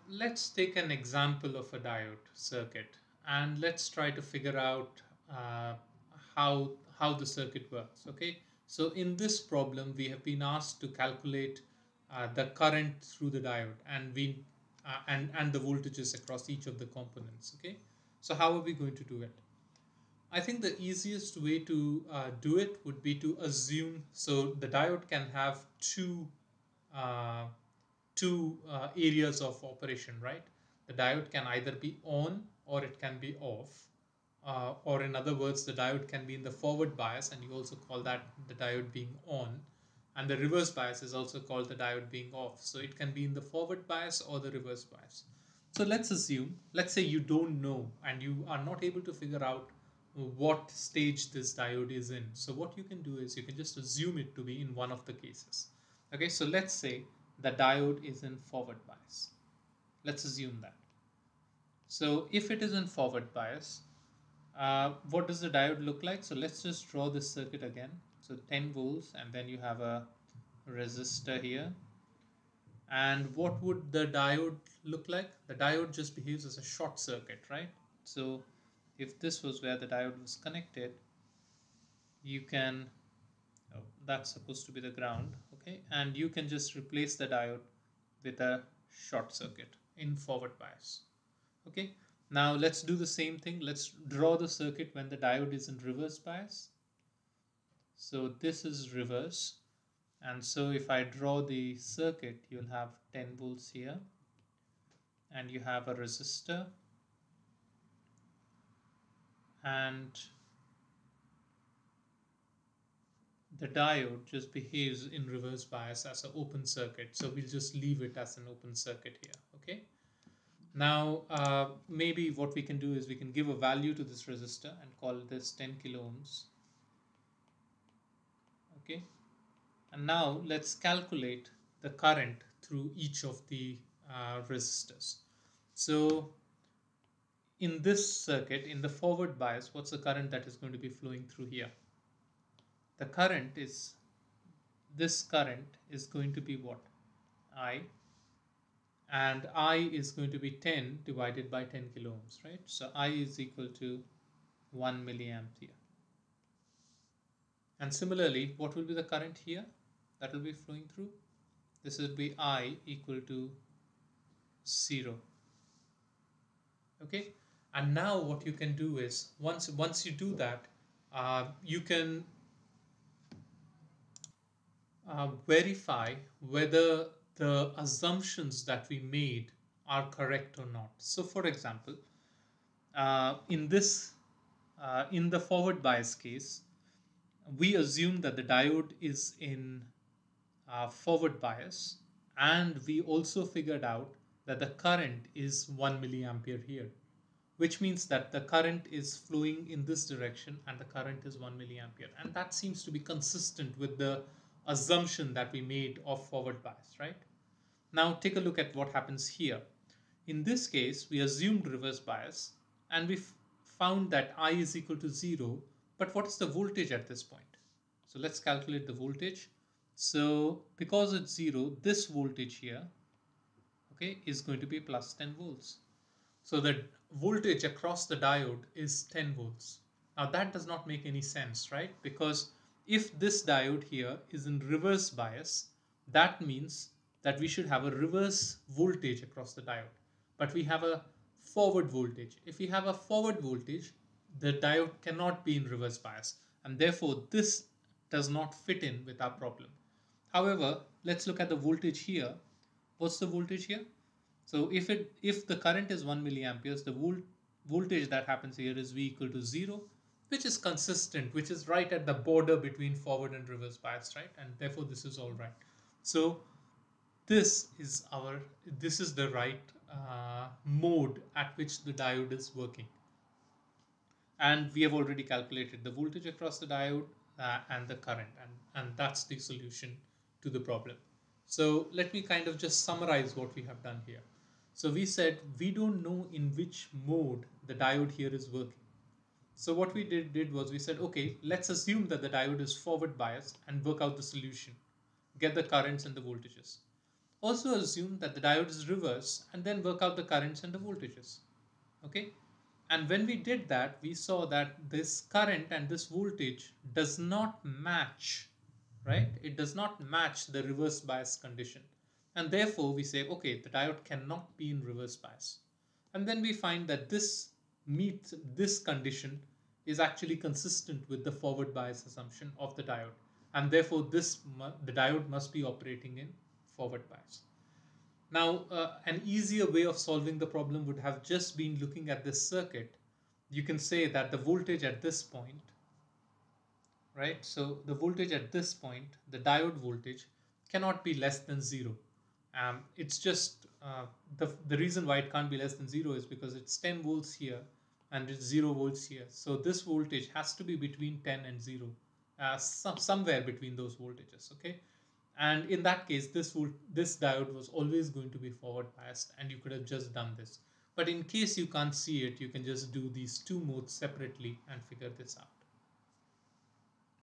Let's take an example of a diode circuit and let's try to figure out how the circuit works. Okay, so in this problem we have been asked to calculate the current through the diode and the voltages across each of the components. Okay, so how are we going to do it? I think the easiest way to do it would be to assume so the diode can have uh, two areas of operation, right? The diode can either be on or it can be off. Or in other words, the diode can be in the forward bias, and you also call that the diode being on. And the reverse bias is also called the diode being off. So it can be in the forward bias or the reverse bias. So let's say you don't know and you are not able to figure out what stage this diode is in. So what you can do is you can just assume it to be in one of the cases. Okay, so let's say the diode is in forward bias. Let's assume that. So if it is in forward bias, what does the diode look like? So let's just draw this circuit again. So 10 volts, and then you have a resistor here. And what would the diode look like? The diode just behaves as a short circuit, right? So if this was where the diode was connected, you can, oh, that's supposed to be the ground, okay? And you can just replace the diode with a short circuit in forward bias. Okay, now let's do the same thing. Let's draw the circuit when the diode is in reverse bias. So this is reverse, and so if I draw the circuit, you'll have 10 volts here, and you have a resistor, and the diode just behaves in reverse bias as an open circuit. So we'll just leave it as an open circuit here. Okay, now maybe what we can do is we can give a value to this resistor and call this 10 kilo ohms. Okay, and now let's calculate the current through each of the resistors. So in this circuit, in the forward bias, what's the current that is going to be flowing through here? The current is, this current is going to be what? I, and I is going to be 10 divided by 10 kilo ohms, right? So I is equal to 1 milliampere. And similarly, what will be the current here that will be flowing through? This will be I equal to 0. Okay, and now what you can do is once you do that, you can verify whether the assumptions that we made are correct or not. So for example, in the forward bias case, we assume that the diode is in forward bias, and we also figured out that the current is 1 milliampere here, which means that the current is flowing in this direction and the current is 1 milliampere, and that seems to be consistent with the assumption that we made of forward bias, right? Now take a look at what happens here. In this case, we assumed reverse bias, and we found that I is equal to 0, but what is the voltage at this point? So let's calculate the voltage. So because it's 0, this voltage here, okay, is going to be plus 10 volts. So the voltage across the diode is 10 volts. Now that does not make any sense, right? Because if this diode here is in reverse bias, that means that we should have a reverse voltage across the diode. But we have a forward voltage. If we have a forward voltage, the diode cannot be in reverse bias. And therefore, this does not fit in with our problem. However, let's look at the voltage here. What's the voltage here? So if the current is 1 milliamperes, the voltage that happens here is V equal to 0, which is consistent, which is right at the border between forward and reverse bias, right? And therefore this is all right. So this is the right mode at which the diode is working. And we have already calculated the voltage across the diode and the current, and that's the solution to the problem. So let me kind of just summarize what we have done here. So we said we don't know in which mode the diode here is working. So what we did was we said, okay, let's assume that the diode is forward biased and work out the solution, get the currents and the voltages. Also assume that the diode is reverse and then work out the currents and the voltages. Okay, and when we did that, we saw that this current and this voltage does not match, right? It does not match the reverse bias condition. And therefore we say, okay, the diode cannot be in reverse bias. And then we find that this meets this condition is actually consistent with the forward bias assumption of the diode. And therefore the diode must be operating in forward bias. Now, an easier way of solving the problem would have just been looking at this circuit. You can say that the voltage at this point, right? So the voltage at this point, the diode voltage, cannot be less than zero. It's just the reason why it can't be less than zero is because it's 10 volts here and it's 0 volts here. So this voltage has to be between 10 and 0, somewhere between those voltages, okay? And in that case, this diode was always going to be forward biased, and you could have just done this. But in case you can't see it, you can just do these two modes separately and figure this out.